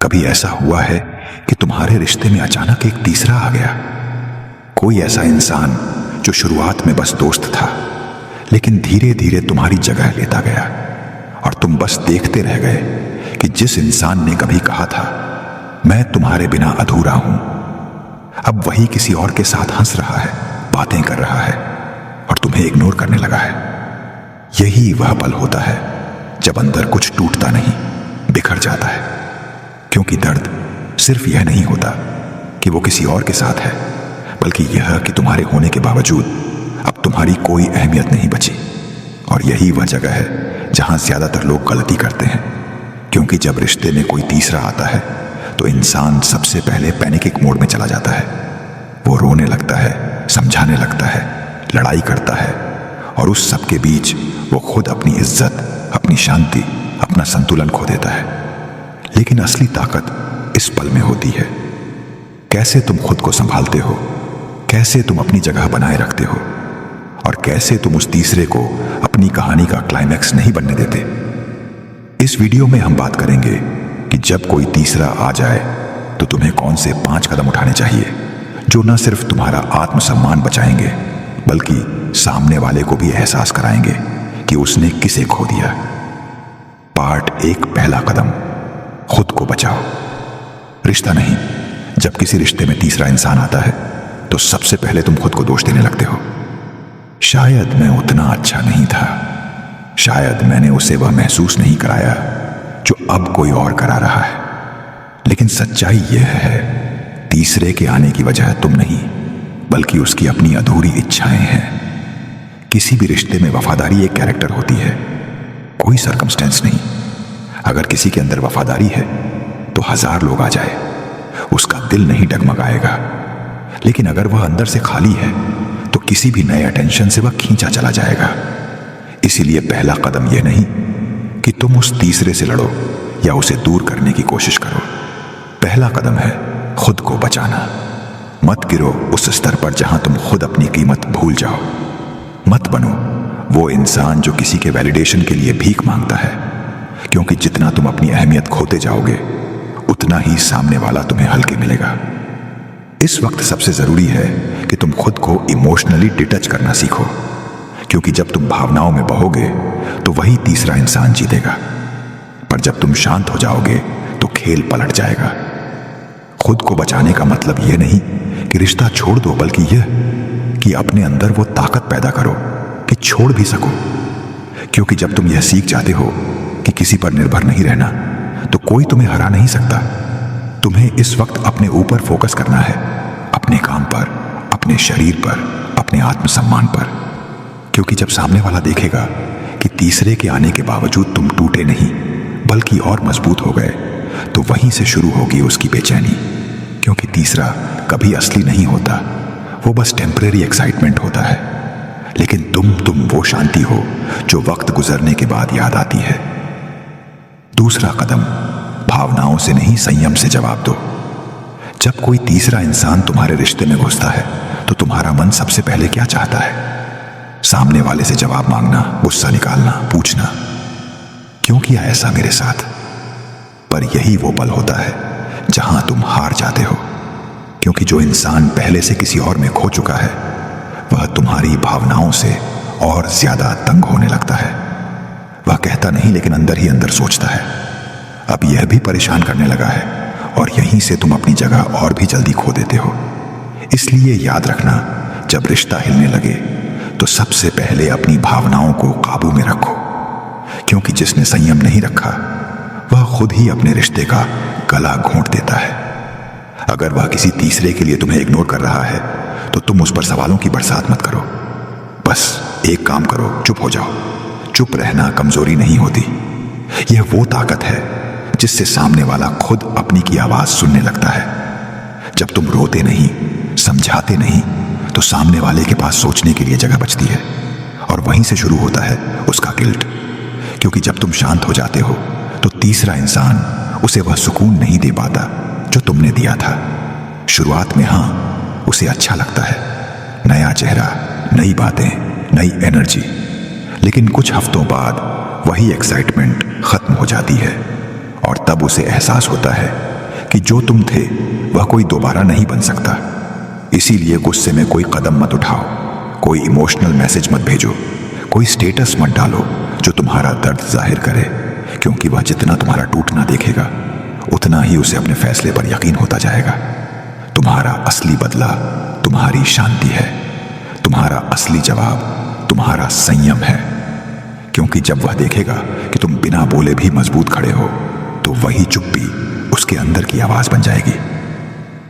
कभी ऐसा हुआ है कि तुम्हारे रिश्ते में अचानक एक तीसरा आ गया? कोई ऐसा इंसान जो शुरुआत में बस दोस्त था, लेकिन धीरे धीरे तुम्हारी जगह लेता गया और तुम बस देखते रह गए कि जिस इंसान ने कभी कहा था मैं तुम्हारे बिना अधूरा हूं, अब वही किसी और के साथ हंस रहा है, बातें कर रहा है और तुम्हें इग्नोर करने लगा है। यही वह पल होता है जब अंदर कुछ टूटता नहीं, बिखर जाता है। क्योंकि दर्द सिर्फ यह नहीं होता कि वो किसी और के साथ है, बल्कि यह कि तुम्हारे होने के बावजूद अब तुम्हारी कोई अहमियत नहीं बची। और यही वह जगह है जहां ज्यादातर लोग गलती करते हैं। क्योंकि जब रिश्ते में कोई तीसरा आता है तो इंसान सबसे पहले पैनिक मोड में चला जाता है। वो रोने लगता है, समझाने लगता है, लड़ाई करता है और उस सब के बीच वो खुद अपनी इज्जत, अपनी शांति, अपना संतुलन खो देता है। लेकिन असली ताकत इस पल में होती है। कैसे तुम खुद को संभालते हो, कैसे तुम अपनी जगह बनाए रखते हो और कैसे तुम उस तीसरे को अपनी कहानी का क्लाइमैक्स नहीं बनने देते। इस वीडियो में हम बात करेंगे कि जब कोई तीसरा आ जाए तो तुम्हें कौन से 5 कदम उठाने चाहिए जो न सिर्फ तुम्हारा आत्मसम्मान बचाएंगे बल्कि सामने वाले को भी एहसास कराएंगे कि उसने किसे खो दिया। पार्ट 1, पहला कदम, खुद को बचाओ। रिश्ता नहीं, जब किसी रिश्ते में तीसरा इंसान आता है तो सबसे पहले तुम खुद को दोष देने लगते हो। शायद मैं उतना अच्छा नहीं था, शायद मैंने उसे वह महसूस नहीं कराया जो अब कोई और करा रहा है। लेकिन सच्चाई यह है, तीसरे के आने की वजह तुम नहीं बल्कि उसकी अपनी अधूरी इच्छाएं हैं। किसी भी रिश्ते में वफादारी एक कैरेक्टर होती है, कोई सर्कमस्टेंस नहीं। अगर किसी के अंदर वफादारी है तो 1000 लोग आ जाए, उसका दिल नहीं डगमगाएगा। लेकिन अगर वह अंदर से खाली है तो किसी भी नए अटेंशन से वह खींचा चला जाएगा। इसीलिए पहला कदम यह नहीं कि तुम उस तीसरे से लड़ो या उसे दूर करने की कोशिश करो। पहला कदम है खुद को बचाना। मत गिरो उस स्तर पर जहां तुम खुद अपनी कीमत भूल जाओ। मत बनो वो इंसान जो किसी के वैलिडेशन के लिए भीख मांगता है, क्योंकि जितना तुम अपनी अहमियत खोते जाओगे उतना ही सामने वाला तुम्हें हल्के मिलेगा। इस वक्त सबसे जरूरी है कि तुम खुद को इमोशनली डिटच करना सीखो, क्योंकि जब तुम भावनाओं में बहोगे तो वही तीसरा इंसान जीतेगा। पर जब तुम शांत हो जाओगे तो खेल पलट जाएगा। खुद को बचाने का मतलब यह नहीं कि रिश्ता छोड़ दो, बल्कि यह कि अपने अंदर वो ताकत पैदा करो कि छोड़ भी सको। क्योंकि जब तुम यह सीख जाते हो कि किसी पर निर्भर नहीं रहना तो कोई तुम्हें हरा नहीं सकता। तुम्हें इस वक्त अपने ऊपर फोकस करना है, अपने काम पर, अपने शरीर पर, अपने आत्मसम्मान पर। क्योंकि जब सामने वाला देखेगा कि तीसरे के आने के बावजूद तुम टूटे नहीं बल्कि और मजबूत हो गए, तो वहीं से शुरू होगी उसकी बेचैनी। क्योंकि तीसरा कभी असली नहीं होता, वो बस टेम्परेरी एक्साइटमेंट होता है। लेकिन तुम वो शांति हो जो वक्त गुजरने के बाद याद आती है। दूसरा कदम, भावनाओं से नहीं संयम से जवाब दो। जब कोई तीसरा इंसान तुम्हारे रिश्ते में घुसता है तो तुम्हारा मन सबसे पहले क्या चाहता है? सामने वाले से जवाब मांगना, गुस्सा निकालना, पूछना क्यों किया ऐसा मेरे साथ। पर यही वो पल होता है जहां तुम हार जाते हो, क्योंकि जो इंसान पहले से किसी और में खो चुका है वह तुम्हारी भावनाओं से और ज्यादा तंग होने लगता है। वह कहता नहीं लेकिन अंदर ही अंदर सोचता है, अब यह भी परेशान करने लगा है, और यहीं से तुम अपनी जगह और भी जल्दी खो देते हो। इसलिए याद रखना, जब रिश्ता हिलने लगे तो सबसे पहले अपनी भावनाओं को काबू में रखो, क्योंकि जिसने संयम नहीं रखा वह खुद ही अपने रिश्ते का गला घोंट देता है। अगर वह किसी तीसरे के लिए तुम्हें इग्नोर कर रहा है तो तुम उस पर सवालों की बरसात मत करो। बस एक काम करो, चुप हो जाओ। चुप रहना कमजोरी नहीं होती, यह वो ताकत है जिससे सामने वाला खुद अपनी की आवाज सुनने लगता है। जब तुम रोते नहीं, समझाते नहीं, तो सामने वाले के पास सोचने के लिए जगह बचती है, और वहीं से शुरू होता है उसका गिल्ट। क्योंकि जब तुम शांत हो जाते हो तो तीसरा इंसान उसे वह सुकून नहीं दे पाता जो तुमने दिया था। शुरुआत में हाँ, उसे अच्छा लगता है, नया चेहरा, नई बातें, नई एनर्जी। लेकिन कुछ हफ्तों बाद वही एक्साइटमेंट खत्म हो जाती है और तब उसे एहसास होता है कि जो तुम थे वह कोई दोबारा नहीं बन सकता। इसीलिए गुस्से में कोई कदम मत उठाओ, कोई इमोशनल मैसेज मत भेजो, कोई स्टेटस मत डालो जो तुम्हारा दर्द जाहिर करे, क्योंकि वह जितना तुम्हारा टूटना देखेगा उतना ही उसे अपने फैसले पर यकीन होता जाएगा। तुम्हारा असली बदला तुम्हारी शांति है, तुम्हारा असली जवाब तुम्हारा संयम है। क्योंकि जब वह देखेगा कि तुम बिना बोले भी मजबूत खड़े हो, तो वही चुप्पी उसके अंदर की आवाज बन जाएगी।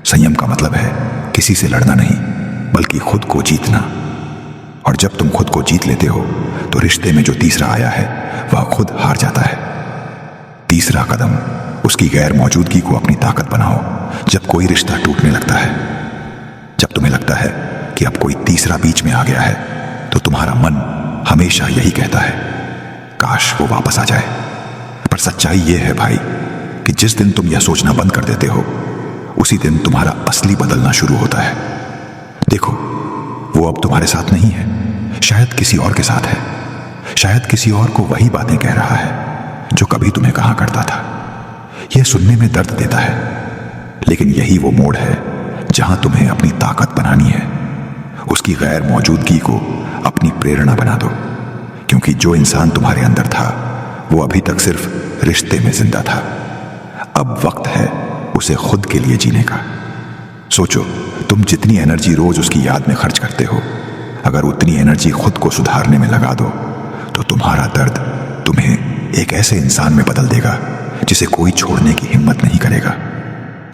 संयम का मतलब है किसी से लड़ना नहीं, बल्कि खुद को जीतना। और जब तुम खुद को जीत लेते हो, तो रिश्ते में जो तीसरा आया है वह खुद हार जाता है। तीसरा कदम, उसकी गैर मौजूदगी को अपनी ताकत बनाओ। जब कोई रिश्ता टूटने लगता है, जब तुम्हें लगता है कि अब कोई तीसरा बीच में आ गया है, तो तुम्हारा मन हमेशा यही कहता है, काश वो वापस आ जाए। पर सच्चाई ये है भाई कि जिस दिन तुम यह सोचना बंद कर देते हो, उसी दिन तुम्हारा असली बदलना शुरू होता है। देखो, वो अब तुम्हारे साथ नहीं है, शायद किसी और के साथ है। शायद किसी और को वही बातें कह रहा है जो कभी तुम्हें कहा करता था। यह सुनने में दर्द देता है, लेकिन यही वो मोड़ है जहां तुम्हें अपनी ताकत बनानी है। उसकी गैर मौजूदगी को अपनी प्रेरणा बना दो, क्योंकि जो इंसान तुम्हारे अंदर था वो अभी तक सिर्फ रिश्ते में जिंदा था। अब वक्त है उसे खुद के लिए जीने का। सोचो, तुम जितनी एनर्जी रोज उसकी याद में खर्च करते हो, अगर उतनी एनर्जी खुद को सुधारने में लगा दो, तो तुम्हारा दर्द तुम्हें एक ऐसे इंसान में बदल देगा जिसे कोई छोड़ने की हिम्मत नहीं करेगा।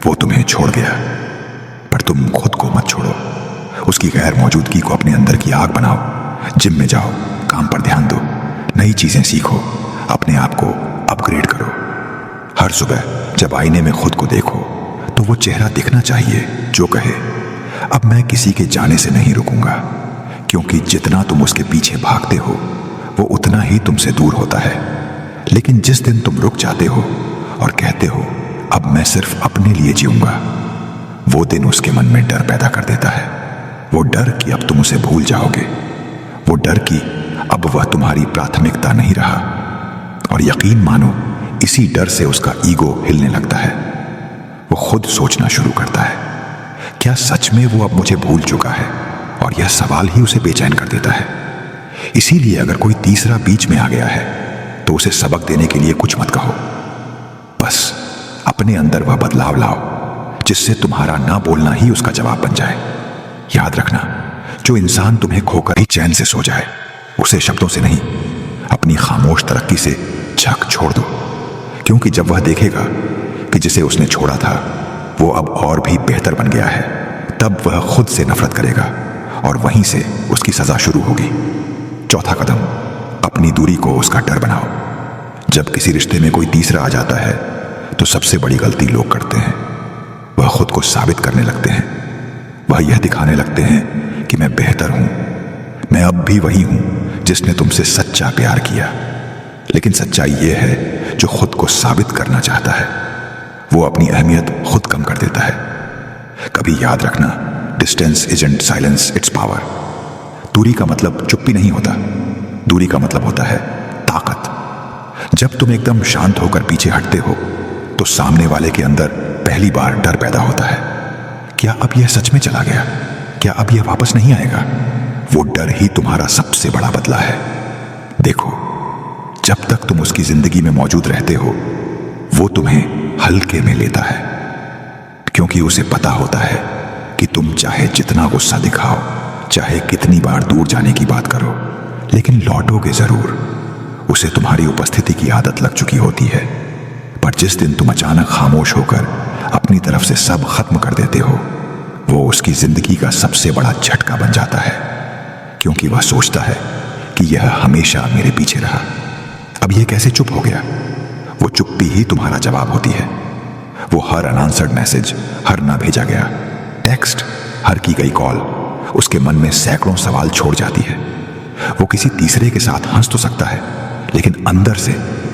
वो तुम्हें छोड़ गया, पर तुम खुद को मत छोड़ो। उसकी गैर मौजूदगी को अपने अंदर की आग बनाओ। जिम में जाओ, काम पर ध्यान दो, नई चीजें सीखो, अपने आप को अपग्रेड करो। हर सुबह जब आईने में खुद को देखो, तो वो चेहरा दिखना चाहिए जो कहे, अब मैं किसी के जाने से नहीं रुकूंगा। क्योंकि जितना तुम उसके पीछे भागते हो, वो उतना ही तुमसे दूर होता है। लेकिन जिस दिन तुम रुक जाते हो और कहते हो, अब मैं सिर्फ अपने लिए जीऊंगा, वो दिन उसके मन में डर पैदा कर देता है। वो डर कि अब तुम उसे भूल जाओगे, वो डर कि अब वह तुम्हारी प्राथमिकता नहीं रहा। और यकीन मानो, इसी डर से उसका ईगो हिलने लगता है। वो खुद सोचना शुरू करता है, क्या सच में वो अब मुझे भूल चुका है? और यह सवाल ही उसे बेचैन कर देता है। इसीलिए अगर कोई तीसरा बीच में आ गया है, तो उसे सबक देने के लिए कुछ मत कहो, बस अपने अंदर वह बदलाव लाओ जिससे तुम्हारा ना बोलना ही उसका जवाब बन जाए। याद रखना, जो इंसान तुम्हें खोकर ही चैन से सो जाए, उसे शब्दों से नहीं, अपनी खामोश तरक्की से झक छोड़ दो। क्योंकि जब वह देखेगा कि जिसे उसने छोड़ा था वो अब और भी बेहतर बन गया है, तब वह खुद से नफरत करेगा और वहीं से उसकी सजा शुरू होगी। चौथा कदम, अपनी दूरी को उसका डर बनाओ। जब किसी रिश्ते में कोई तीसरा आ जाता है, तो सबसे बड़ी गलती लोग करते हैं, वह खुद को साबित करने लगते हैं। वह यह दिखाने लगते हैं कि मैं बेहतर हूं, मैं अब भी वही हूं जिसने तुमसे सच्चा प्यार किया। लेकिन सच्चाई यह है, जो खुद को साबित करना चाहता है वो अपनी अहमियत खुद कम कर देता है। कभी याद रखना, distance isn't silence, it's power. दूरी का मतलब चुप्पी नहीं होता, दूरी का मतलब होता है ताकत। जब तुम एकदम शांत होकर पीछे हटते हो, तो सामने वाले के अंदर पहली बार डर पैदा होता है, क्या अब यह सच में चला गया? क्या अब यह वापस नहीं आएगा? वो डर ही तुम्हारा सबसे बड़ा बदला है। देखो, जब तक तुम उसकी जिंदगी में मौजूद रहते हो, वो तुम्हें हल्के में लेता है, क्योंकि उसे पता होता है कि तुम चाहे जितना गुस्सा दिखाओ, चाहे कितनी बार दूर जाने की बात करो, लेकिन लौटोगे जरूर। उसे तुम्हारी उपस्थिति की आदत लग चुकी होती है। पर जिस दिन तुम अचानक खामोश होकर अपनी तरफ से सब खत्म कर देते हो, वो उसकी जिंदगी का सबसे बड़ा झटका बन जाता है, क्योंकि वह सोचता है कि यह हमेशा मेरे पीछे रहा, अब यह कैसे चुप हो गया? वो चुप्पी ही तुम्हारा जवाब होती है। वो हर अनआंसर्ड मैसेज, हर ना भेजा गया टेक्स्ट, हर की गई कॉल उसके मन में सैकड़ों सवाल छोड़ जाती है। वो किसी तीसरे के साथ हंस तो सकता है, लेकिन अंदर से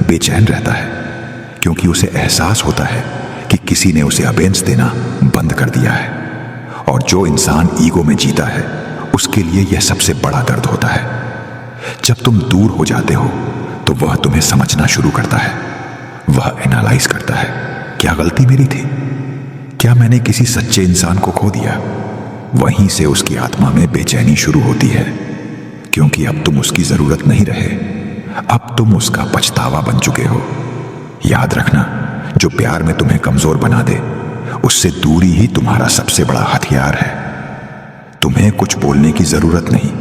बेचैन रहता है, क्योंकि उसे एहसास होता है कि किसी ने उसे अबेंस देना बंद कर दिया है। और जो इंसान ईगो में जीता है, उसके लिए यह सबसे बड़ा दर्द होता है। जब तुम दूर हो जाते हो, तो वह तुम्हें समझना शुरू करता है। वह एनालाइज करता है, क्या गलती मेरी थी? क्या मैंने किसी सच्चे इंसान को खो दिया? वहीं से उसकी आत्मा में बेचैनी शुरू होती है, क्योंकि अब तुम उसकी जरूरत नहीं रहे। अब तुम उसका पछतावा बन चुके हो। याद रखना, जो प्यार में तुम्हें कमजोर बना दे, उससे दूरी ही तुम्हारा सबसे बड़ा हथियार है। तुम्हें कुछ बोलने की जरूरत नहीं,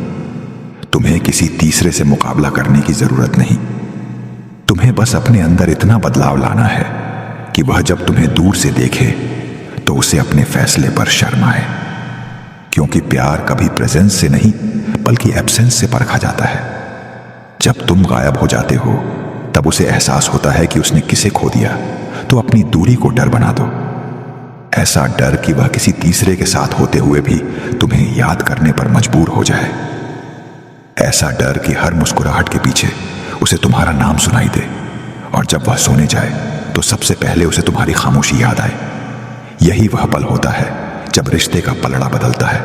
तुम्हें किसी तीसरे से मुकाबला करने की जरूरत नहीं। तुम्हें बस अपने अंदर इतना बदलाव लाना है कि वह जब तुम्हें दूर से देखे तो उसे अपने फैसले पर शर्म आए। क्योंकि प्यार कभी प्रेजेंस से नहीं बल्कि एब्सेंस से परखा जाता है। जब तुम गायब हो जाते हो तब उसे एहसास होता है कि उसने किसे खो दिया। तो अपनी दूरी को डर बना दो, ऐसा डर कि वह किसी तीसरे के साथ होते हुए भी तुम्हें याद करने पर मजबूर हो जाए। ऐसा डर कि हर मुस्कुराहट के पीछे उसे तुम्हारा नाम सुनाई दे, और जब वह सोने जाए तो सबसे पहले उसे तुम्हारी खामोशी याद आए। यही वह पल होता है जब रिश्ते का पलड़ा बदलता है,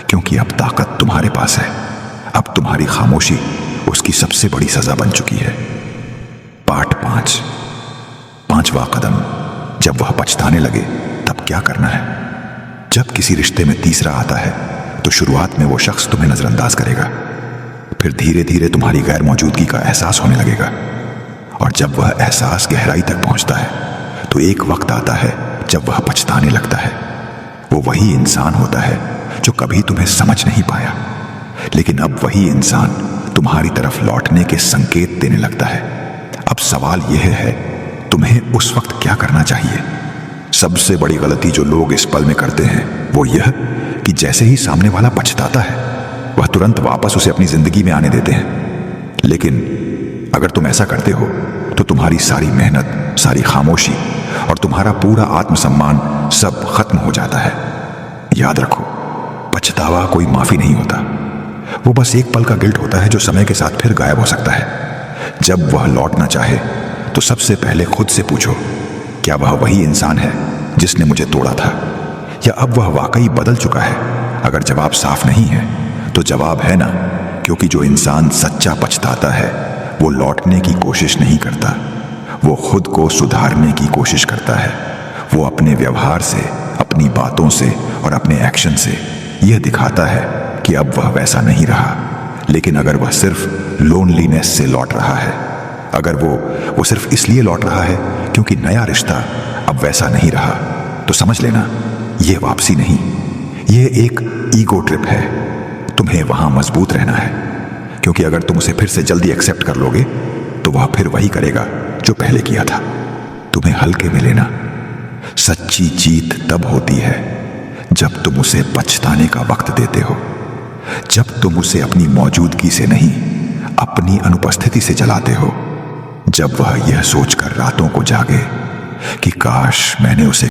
क्योंकि अब ताकत तुम्हारे पास है। अब तुम्हारी खामोशी उसकी सबसे बड़ी सजा बन चुकी है। पाठ 5, 5वां कदम। जब वह पछताने लगे तब क्या करना है? जब किसी रिश्ते में तीसरा आता है तो शुरुआत में वो शख्स तुम्हें नजरअंदाज करेगा, फिर धीरे धीरे तुम्हारी गैर मौजूदगी का एहसास होने लगेगा। और जब वह एहसास गहराई तक पहुंचता है तो एक वक्त आता है जब वह पछताने लगता है। वो वही इंसान होता है जो कभी तुम्हें समझ नहीं पाया, लेकिन अब वही इंसान तुम्हारी तरफ लौटने के संकेत देने लगता है। अब सवाल यह है, तुम्हें उस वक्त क्या करना चाहिए? सबसे बड़ी गलती जो लोग इस पल में करते हैं वो यह कि जैसे ही सामने वाला पछताता है वह तुरंत वापस उसे अपनी जिंदगी में आने देते हैं। लेकिन अगर तुम ऐसा करते हो तो तुम्हारी सारी मेहनत, सारी खामोशी और तुम्हारा पूरा आत्मसम्मान सब खत्म हो जाता है। याद रखो, पछतावा कोई माफी नहीं होता, वो बस एक पल का गिल्ट होता है जो समय के साथ फिर गायब हो सकता है। जब वह लौटना चाहे तो सबसे पहले खुद से पूछो, क्या वह वही इंसान है जिसने मुझे तोड़ा था, या अब वह वाकई बदल चुका है? अगर जवाब साफ नहीं है तो जवाब है ना, क्योंकि जो इंसान सच्चा पछताता है वो लौटने की कोशिश नहीं करता, वो खुद को सुधारने की कोशिश करता है। वो अपने व्यवहार से, अपनी बातों से और अपने एक्शन से यह दिखाता है कि अब वह वैसा नहीं रहा। लेकिन अगर वह सिर्फ लोनलीनेस से लौट रहा है, अगर वो सिर्फ इसलिए लौट रहा है क्योंकि नया रिश्ता अब वैसा नहीं रहा, तो समझ लेना यह वापसी नहीं, यह एक ईगो ट्रिप है। तुम्हें वहां मजबूत रहना है, क्योंकि अगर तुम उसे फिर से जल्दी एक्सेप्ट कर लोगे तो वह फिर वही करेगा जो पहले किया था। तुम्हें हल्के में लेना। सच्ची जीत तब होती है जब तुम उसे पछताने का वक्त देते हो, जब तुम उसे अपनी मौजूदगी से नहीं अपनी अनुपस्थिति से जलाते हो, जब वह यह सोचकर रातों को जागे कि काश मैंने उसे